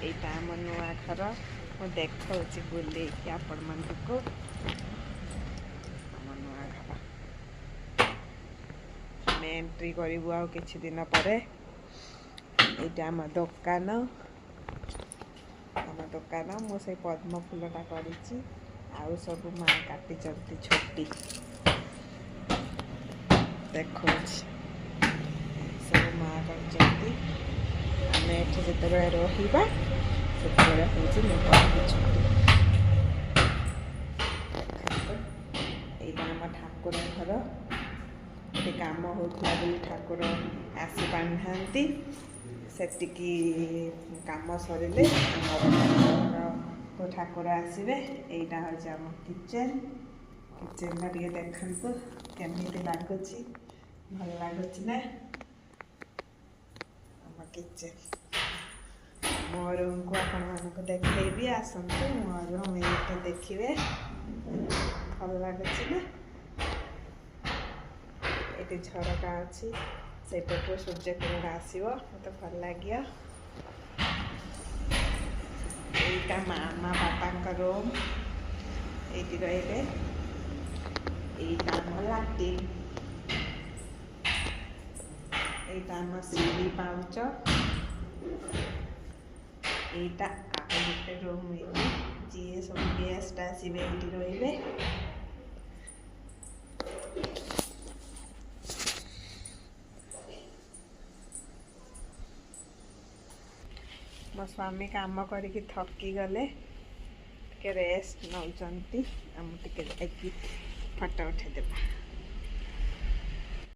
एटा आम नुआ घर मु देखा बुले आपण मानक आम नुआ घर मैं एंट्री करूँ आ कि दिन पर यहाँ आम दुकान मुझे पद्म फूलटा कर सब माँ काटी छोटी देखो सब माँ करती आम एठे जिते रहा से छुट्टी यहाँ आम ठाकुर घर ये कम होता ठाकुर आसी पार ना सेटिकी कम सरिले तो ठाकुर आसवे यहाँ हूँ आम किचेन किचेन टे देखु केमी लगुच भल लगुच ना आम किचेन मो रूम को आपण मानक देखी आसतु मो रूम ये देखिए भल लगुच ना ये झरका अच्छी से पटो सूर्य किरण आसो मत भल लगे यहाँ मामा बापा रूम ये रही यहाँ लाट्रिन यहाँ सीढ़ी पाउच यहाँ आ गोटे रूम जी सब गेस्ट आसवे ये रे मो स्वामी काम करके थकी गले टे रेस्ट नौचंती आम टे फोटो उठे देबा।